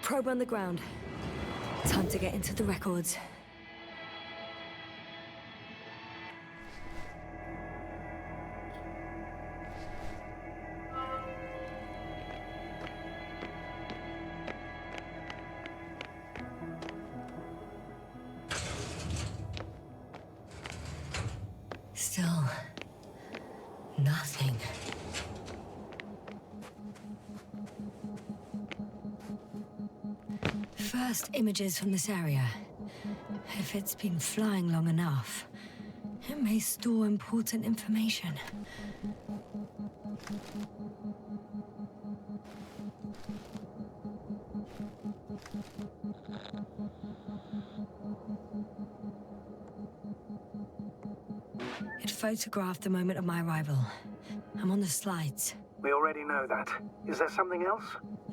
Probe on the ground. Time to get into the records. Still, nothing. First images from this area. If it's been flying long enough, it may store important information. It photographed the moment of my arrival. I'm on the slides. We already know that. Is there something else?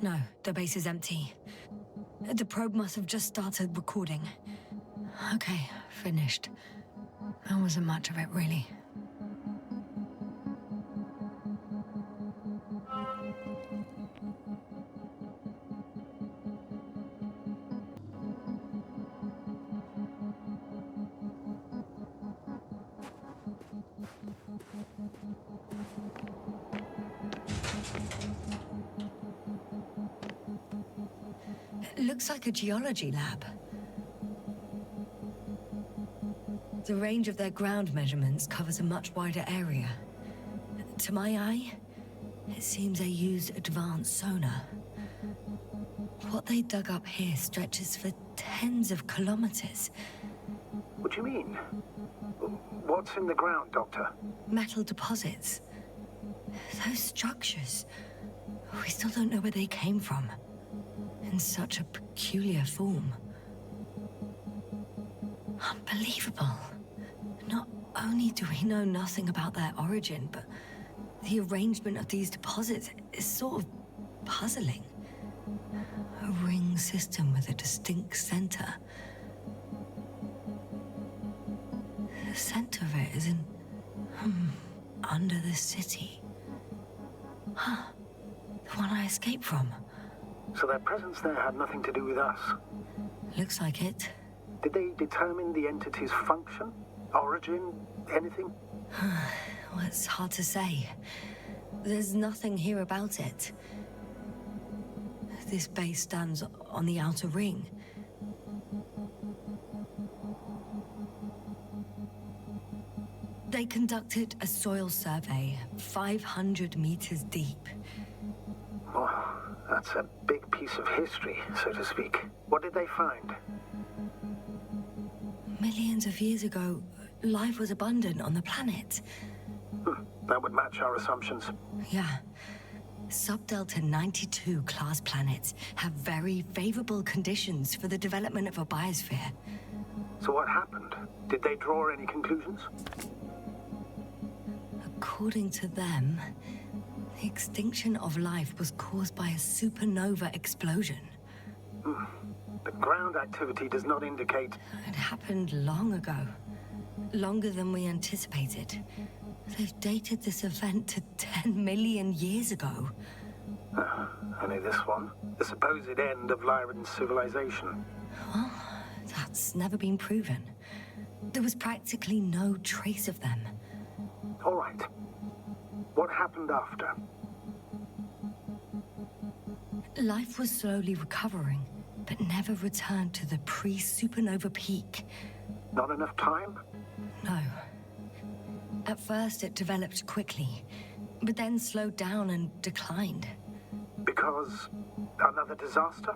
No, the base is empty. The probe must have just started recording. Okay, finished. There wasn't much of it, really. It looks like a geology lab. The range of their ground measurements covers a much wider area. To my eye, it seems they use advanced sonar. What they dug up here stretches for tens of kilometers. What do you mean? What's in the ground, Doctor? Metal deposits. Those structures. We still don't know where they came from. In such a peculiar form. Unbelievable. Not only do we know nothing about their origin, but the arrangement of these deposits is sort of puzzling. A ring system with a distinct center. The center of it is in... under the city. Huh. The one I escaped from. So their presence there had nothing to do with us? Looks like it. Did they determine the entity's function? Origin? Anything? Well, it's hard to say. There's nothing here about it. This base stands on the outer ring. They conducted a soil survey 500 meters deep. Oh, that's a big piece of history, so to speak. What did they find? Millions of years ago, life was abundant on the planet. That would match our assumptions. Yeah. Subdelta 92 class planets have very favorable conditions for the development of a biosphere. So what happened? Did they draw any conclusions? According to them, the extinction of life was caused by a supernova explosion. The ground activity does not indicate... It happened long ago. Longer than we anticipated. They've dated this event to 10 million years ago. Only this one? The supposed end of Lyran's civilization? Well, that's never been proven. There was practically no trace of them. All right. What happened after? Life was slowly recovering, but never returned to the pre-supernova peak. Not enough time? No. At first, it developed quickly, but then slowed down and declined. Because another disaster?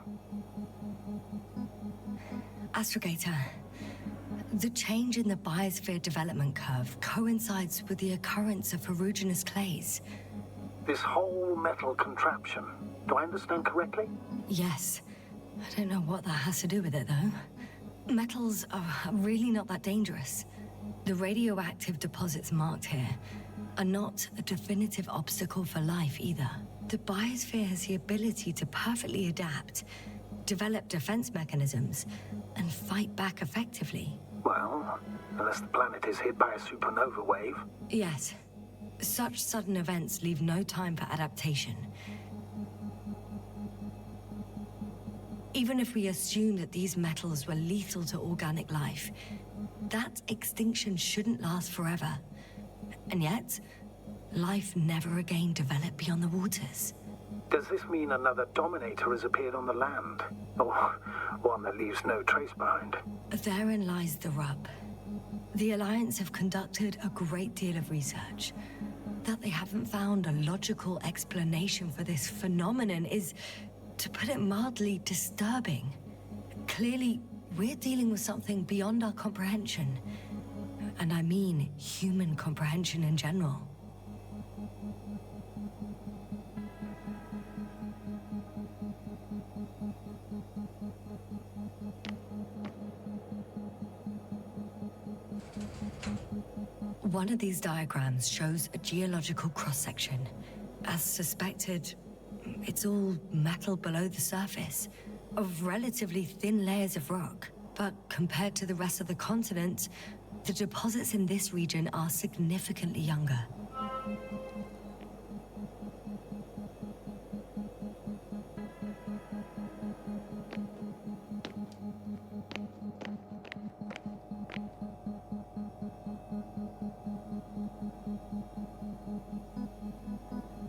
Astrogator, the change in the biosphere development curve coincides with the occurrence of ferruginous clays. This whole metal contraption, do I understand correctly? Yes. I don't know what that has to do with it, though. Metals are really not that dangerous. The radioactive deposits marked here are not a definitive obstacle for life either. The biosphere has the ability to perfectly adapt, develop defense mechanisms, and fight back effectively. Well, unless the planet is hit by a supernova wave. Yes. Such sudden events leave no time for adaptation. Even if we assume that these metals were lethal to organic life, that extinction shouldn't last forever. And yet, life never again developed beyond the waters. Does this mean another Dominator has appeared on the land? Or one that leaves no trace behind? Therein lies the rub. The Alliance have conducted a great deal of research. That they haven't found a logical explanation for this phenomenon is, to put it mildly, disturbing. Clearly, we're dealing with something beyond our comprehension. And I mean human comprehension in general. One of these diagrams shows a geological cross-section. As suspected, it's all metal below the surface, of relatively thin layers of rock. But compared to the rest of the continent, the deposits in this region are significantly younger.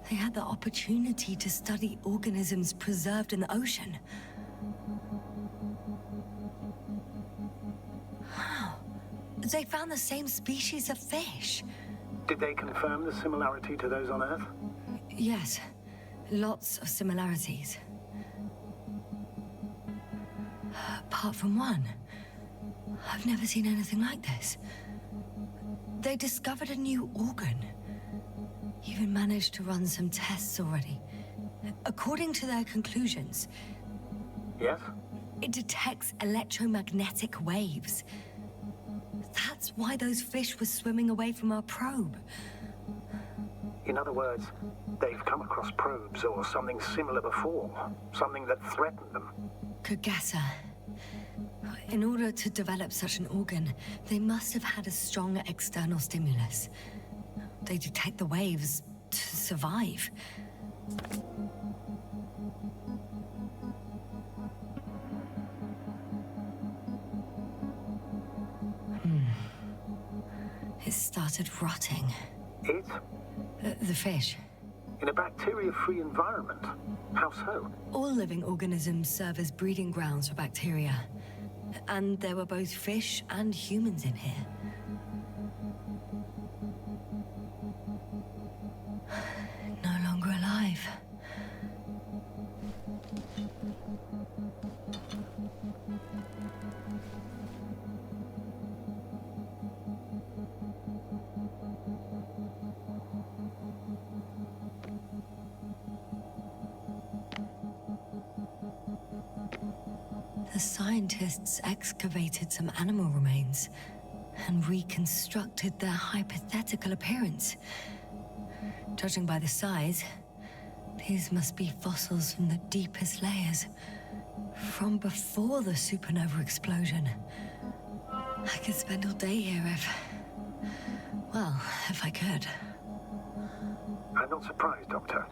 They had the opportunity to study organisms preserved in the ocean. Wow. They found the same species of fish. Did they confirm the similarity to those on Earth? Yes. Lots of similarities. Apart from one. I've never seen anything like this. They discovered a new organ. Even managed to run some tests already. According to their conclusions... Yes? It detects electromagnetic waves. That's why those fish were swimming away from our probe. In other words, they've come across probes or something similar before. Something that threatened them. Could guess her. In order to develop such an organ, they must have had a strong external stimulus. They detect the waves to survive. It started rotting. It? The fish. In a bacteria-free environment? How so? All living organisms serve as breeding grounds for bacteria. And there were both fish and humans in here. No longer alive. The scientists excavated some animal remains and reconstructed their hypothetical appearance. Judging by the size, these must be fossils from the deepest layers, from before the supernova explosion. I could spend all day here if I could. I'm not surprised, Doctor.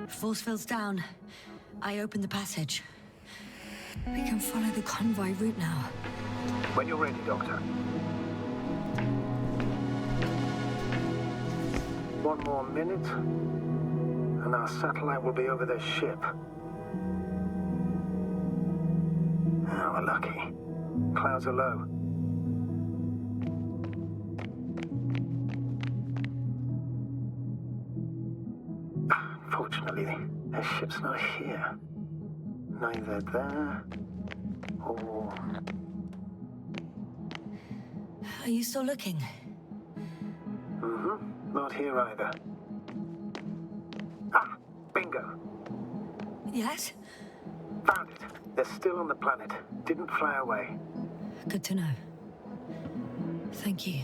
Force field's down. I opened the passage. We can follow the convoy route now. When you're ready, Doctor. One more minute, and our satellite will be over their ship. Oh, we're lucky. Clouds are low. Unfortunately, their ship's not here. Neither there or... Are you still looking? Not here either. Ah, bingo. Yes? Found it. They're still on the planet. Didn't fly away. Good to know. Thank you.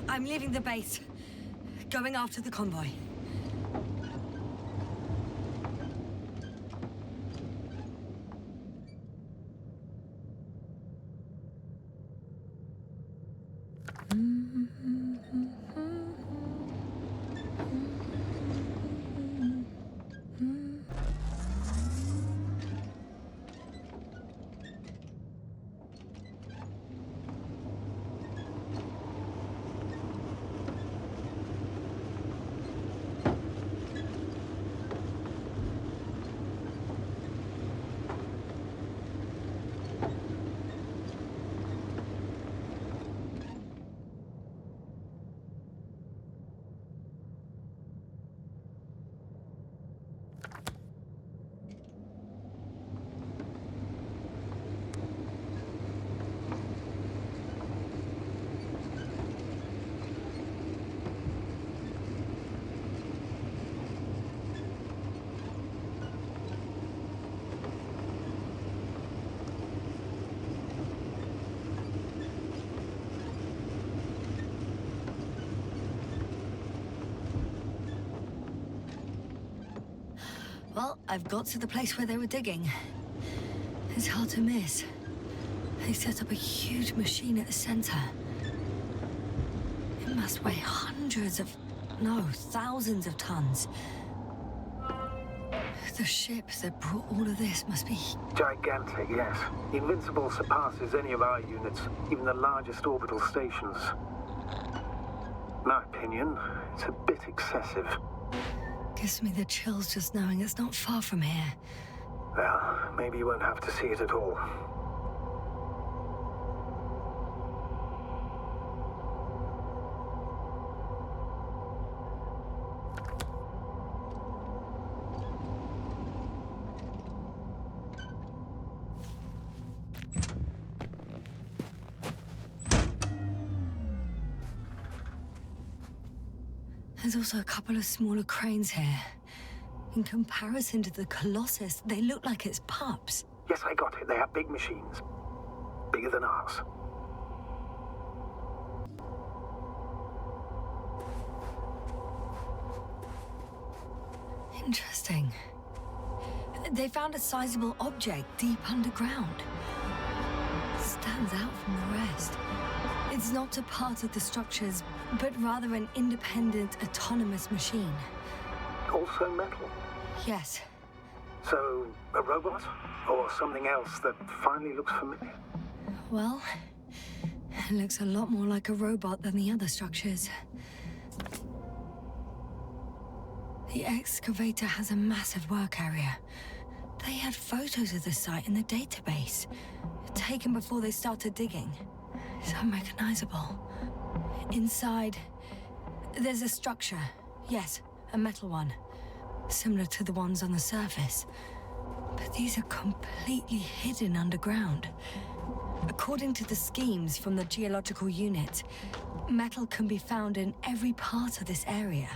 I'm leaving the base. Going after the convoy. Well, I've got to the place where they were digging. It's hard to miss. They set up a huge machine at the center. It must weigh thousands of tons. The ship that brought all of this must be... Gigantic, yes. The Invincible surpasses any of our units, even the largest orbital stations. My opinion, it's a bit excessive. Gives me the chills just knowing it's not far from here. Well, maybe you won't have to see it at all. There's also a couple of smaller cranes here. In comparison to the Colossus, they look like it's pups. Yes, I got it. They have big machines. Bigger than ours. Interesting. They found a sizable object deep underground. Stands out from the rest. It's not a part of the structures, but rather an independent, autonomous machine. Also metal? Yes. So, a robot? Or something else that finally looks familiar? Well, it looks a lot more like a robot than the other structures. The excavator has a massive work area. They had photos of the site in the database, taken before they started digging. It's unrecognizable. Inside, there's a structure. Yes, a metal one. Similar to the ones on the surface. But these are completely hidden underground. According to the schemes from the geological unit, metal can be found in every part of this area.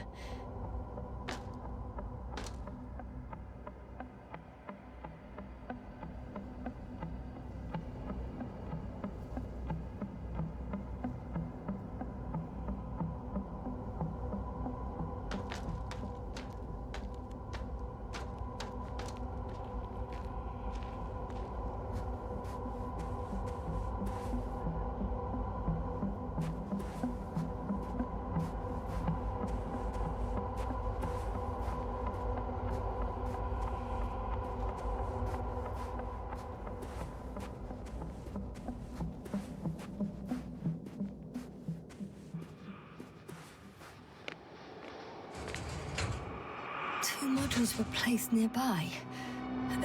Two modules were placed nearby.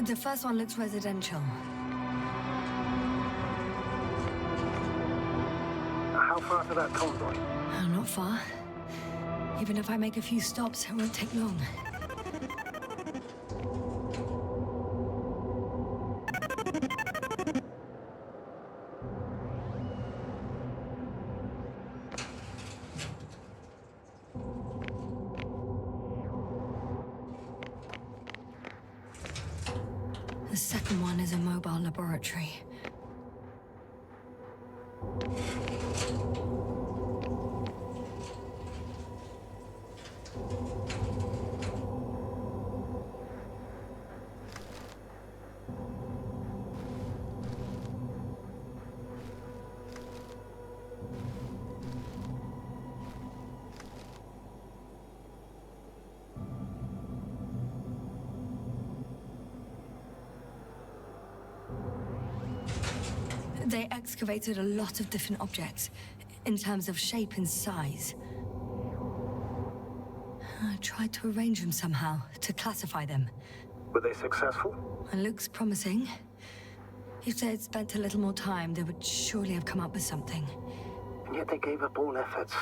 The first one looks residential. How far to that convoy? Not far. Even if I make a few stops, it won't take long. The second one is a mobile laboratory. They excavated a lot of different objects, in terms of shape and size. I tried to arrange them somehow, to classify them. Were they successful? It looks promising. If they had spent a little more time, they would surely have come up with something. And yet they gave up all efforts.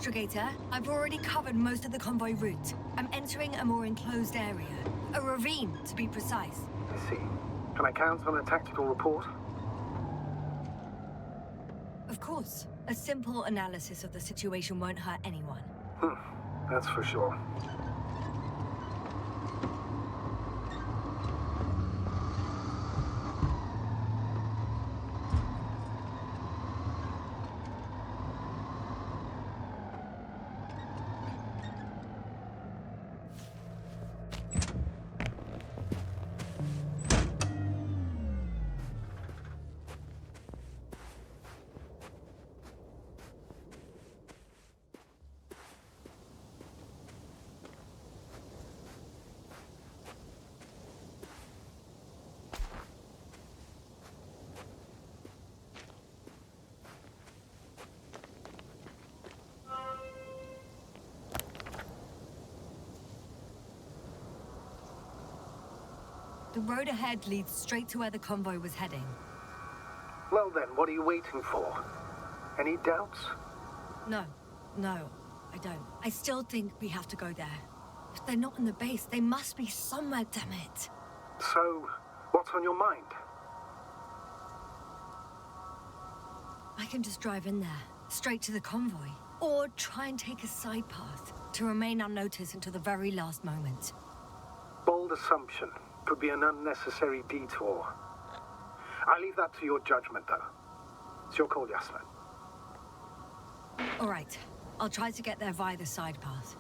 Astrogator, I've already covered most of the convoy route. I'm entering a more enclosed area. A ravine, to be precise. I see. Can I count on a tactical report? Of course. A simple analysis of the situation won't hurt anyone. That's for sure. The road ahead leads straight to where the convoy was heading. Well then, what are you waiting for? Any doubts? No, I don't. I still think we have to go there. If they're not in the base, they must be somewhere, damn it. So, what's on your mind? I can just drive in there, straight to the convoy. Or try and take a side path to remain unnoticed until the very last moment. Bold assumption. Could be an unnecessary detour. I leave that to your judgment, though. It's your call, Yasna. All right. I'll try to get there via the side path.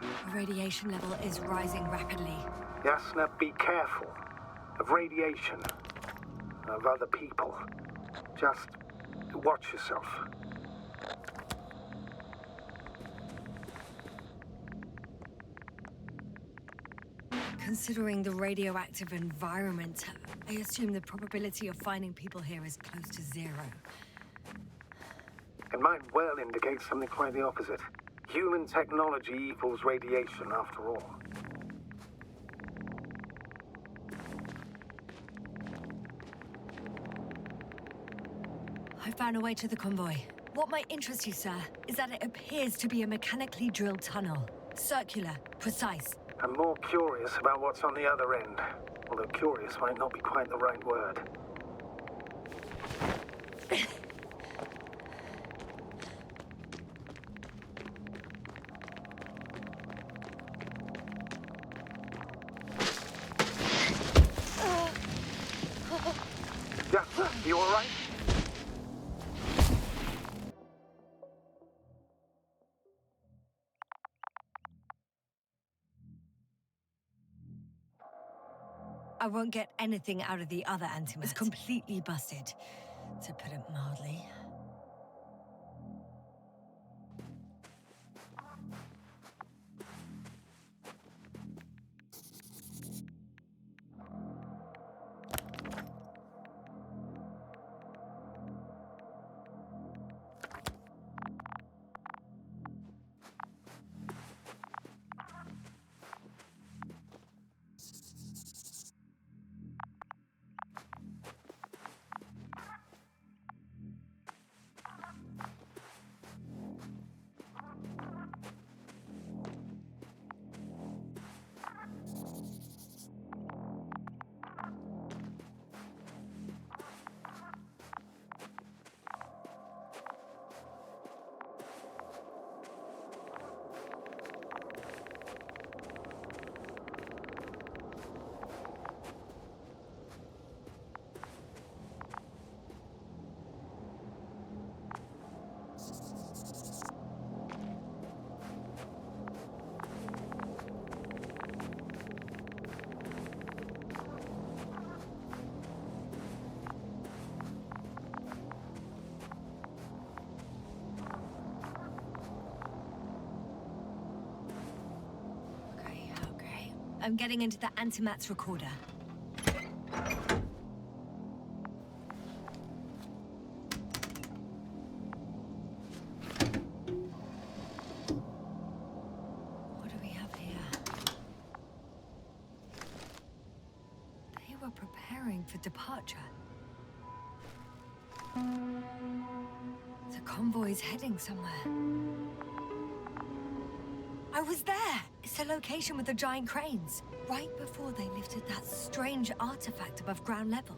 The radiation level is rising rapidly. Yasna, be careful. Of radiation. Of other people. Just watch yourself. Considering the radioactive environment, I assume the probability of finding people here is close to zero. It might well indicate something quite the opposite. Human technology equals radiation, after all. I found a way to the convoy. What might interest you, sir, is that it appears to be a mechanically drilled tunnel. Circular, precise. I'm more curious about what's on the other end. Although curious might not be quite the right word. Yasna, you all right? I won't get anything out of the other antimat. It's completely busted, to put it mildly. Okay. I'm getting into the antimat's recorder. What do we have here? They were preparing for departure. The convoy's heading somewhere. I was there! It's the location with the giant cranes. Right before they lifted that strange artifact above ground level.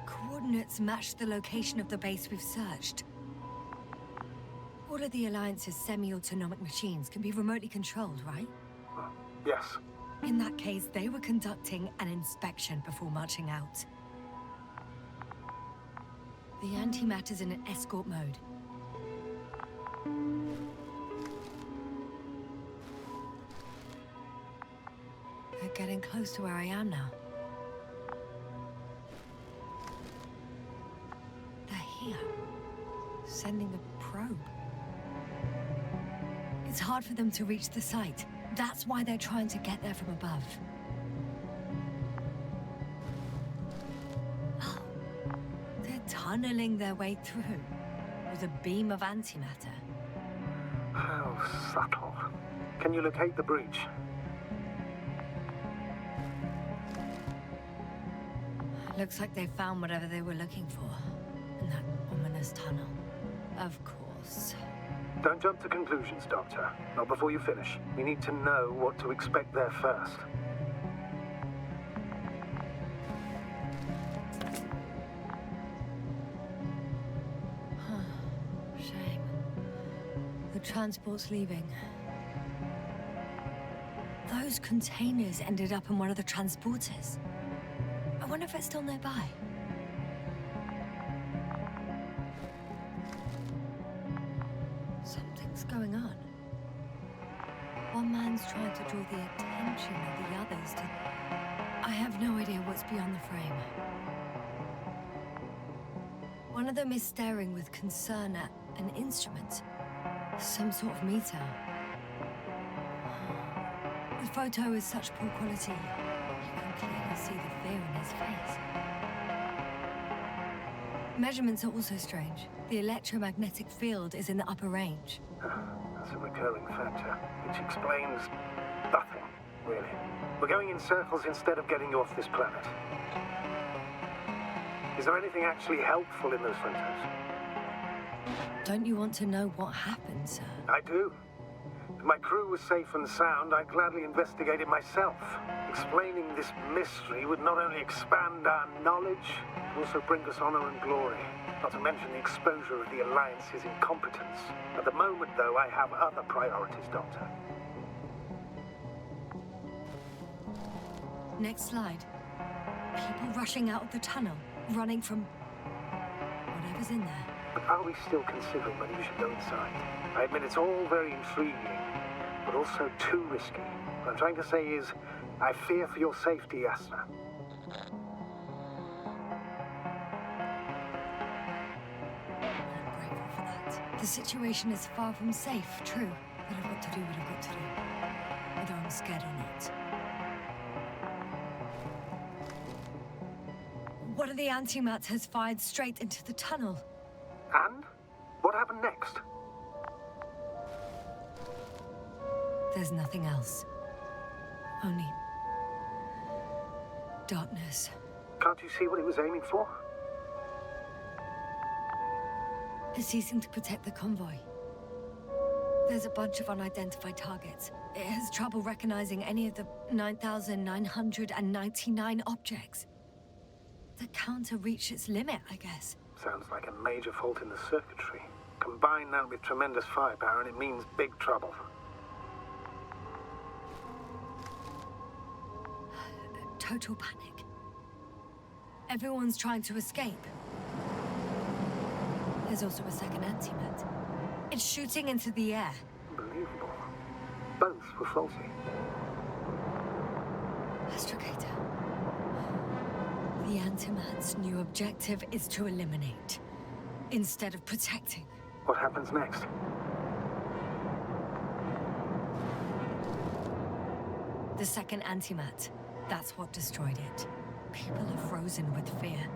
Coordinates match the location of the base we've searched. All of the Alliance's semi-autonomic machines can be remotely controlled, right? Yes. In that case, they were conducting an inspection before marching out. The antimatter's in an escort mode. They're getting close to where I am now. They're here, sending a probe. It's hard for them to reach the site. That's why they're trying to get there from above. Oh, they're tunneling their way through with a beam of antimatter. How subtle. Can you locate the breach? Looks like they found whatever they were looking for in that ominous tunnel. Of course. Don't jump to conclusions, Doctor. Not before you finish. We need to know what to expect there first. Shame. The transport's leaving. Those containers ended up in one of the transporters. I wonder if it's still nearby. Something's going on. One man's trying to draw the attention of the others to... I have no idea what's beyond the frame. One of them is staring with concern at an instrument. Some sort of meter. The photo is such poor quality. You can clearly see the fear in his face. Measurements are also strange. The electromagnetic field is in the upper range. That's a recurring factor, which explains nothing, really. We're going in circles instead of getting you off this planet. Is there anything actually helpful in those photos? Don't you want to know what happened, sir? I do. If my crew was safe and sound, I'd gladly investigate it myself. Explaining this mystery would not only expand our knowledge, but also bring us honor and glory. Not to mention the exposure of the Alliance's incompetence. At the moment, though, I have other priorities, Doctor. Next slide. People rushing out of the tunnel, running from whatever's in there. But are we still considering whether you should go inside? I admit it's all very intriguing, but also too risky. What I'm trying to say is, I fear for your safety, Yasna. I'm grateful for that. The situation is far from safe, true. But I've got to do what I've got to do. Whether I'm scared or not. One of the antimats has fired straight into the tunnel. And? What happened next? There's nothing else. Only... darkness. Can't you see what it was aiming for? It's ceasing to protect the convoy. There's a bunch of unidentified targets. It has trouble recognizing any of the 9,999 objects. The counter reached its limit, I guess. Sounds like a major fault in the circuitry. Combine that with tremendous firepower and it means big trouble. Total panic. Everyone's trying to escape. There's also a second antimat. It's shooting into the air. Unbelievable. Both were faulty. Astrogator. The antimat's new objective is to eliminate, instead of protecting. What happens next? The second antimat. That's what destroyed it. People are frozen with fear.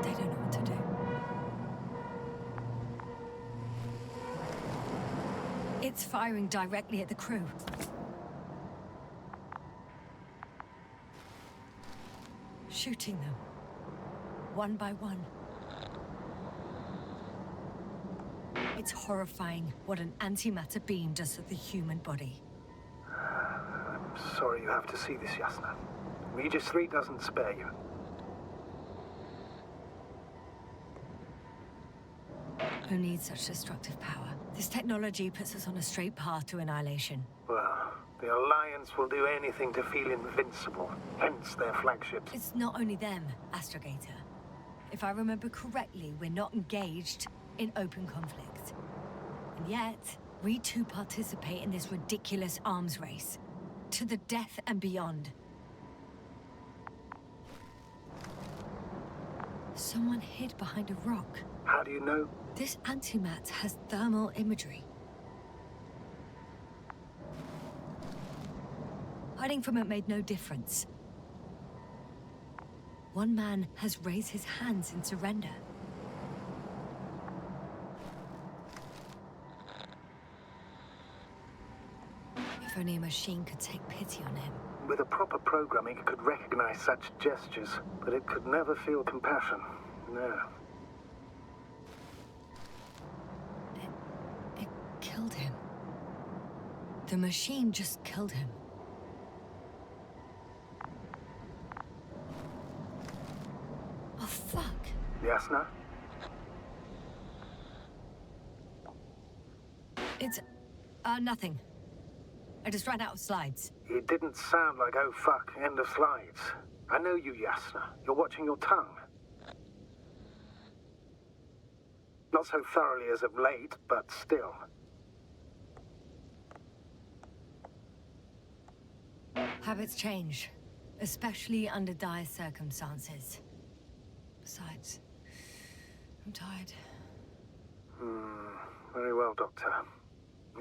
They don't know what to do. It's firing directly at the crew. Shooting them. One by one. It's horrifying what an antimatter beam does to the human body. I'm sorry you have to see this, Yasna. Regis 3 doesn't spare you. Who needs such destructive power? This technology puts us on a straight path to annihilation. Well, the Alliance will do anything to feel invincible, hence their flagship. It's not only them, Astrogator. If I remember correctly, we're not engaged in open conflict. And yet, we too participate in this ridiculous arms race. To the death and beyond. Someone hid behind a rock. How do you know? This antimat has thermal imagery. Hiding from it made no difference. One man has raised his hands in surrender. If only a machine could take pity on him. With a proper programming, it could recognize such gestures, but it could never feel compassion. No. It killed him. The machine just killed him. Oh, fuck. Yasna? It's... nothing. I just ran out of slides. It didn't sound like, oh fuck, end of slides. I know you, Yasna. You're watching your tongue. Not so thoroughly as of late, but still. Habits change, especially under dire circumstances. Besides, I'm tired. Very well, Doctor.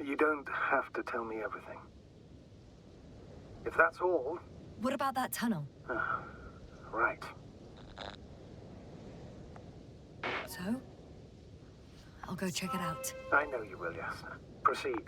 You don't have to tell me everything. If that's all... What about that tunnel? Right. So? I'll go check it out. I know you will, Yasna. Proceed.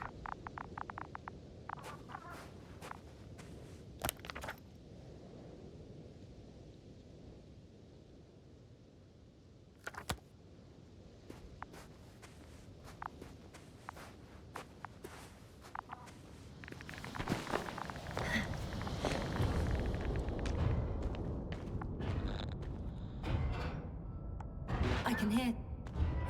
I can hear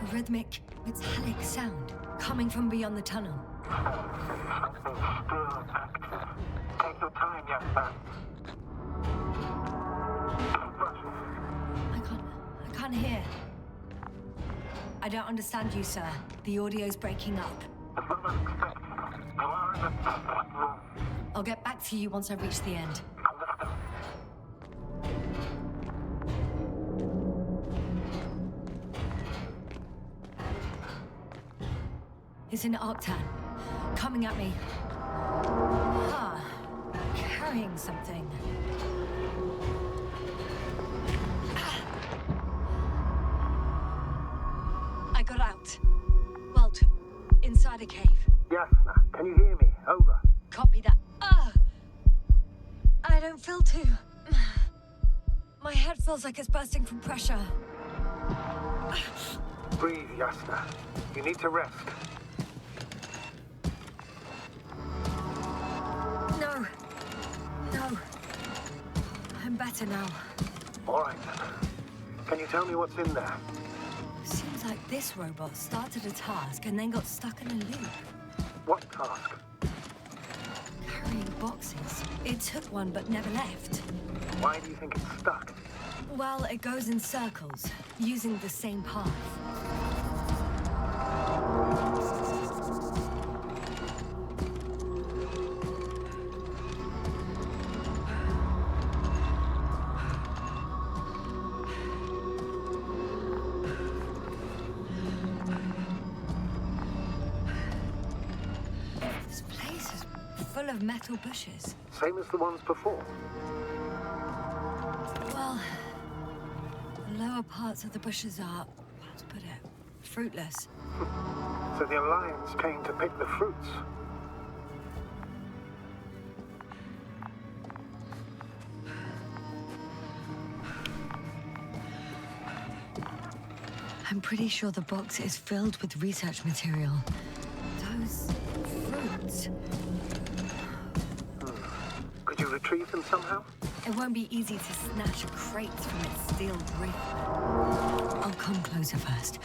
a rhythmic, metallic sound coming from beyond the tunnel. Something still active. Take your time, Yasna. I can't hear. I don't understand you, sir. The audio's breaking up. It's not unexpected. You are in the I'll get back to you once I reach the end. It's an Octan. Coming at me. Ah, carrying something. I got out. Well, inside a cave. Yasna, can you hear me? Over. Copy that. I don't feel too... My head feels like it's bursting from pressure. Breathe, Yasna. You need to rest. No. No. I'm better now. All right, then. Can you tell me what's in there? Seems like this robot started a task and then got stuck in a loop. What task? Carrying boxes. It took one but never left. Why do you think it's stuck? Well, it goes in circles, using the same path. This place is full of metal bushes. Same as the ones before. Well, the lower parts of the bushes are, how to put it, fruitless. So the Alliance came to pick the fruits. I'm pretty sure the box is filled with research material. Those fruits. Could you retrieve them somehow? It won't be easy to snatch a crate from its steel grip. I'll come closer first.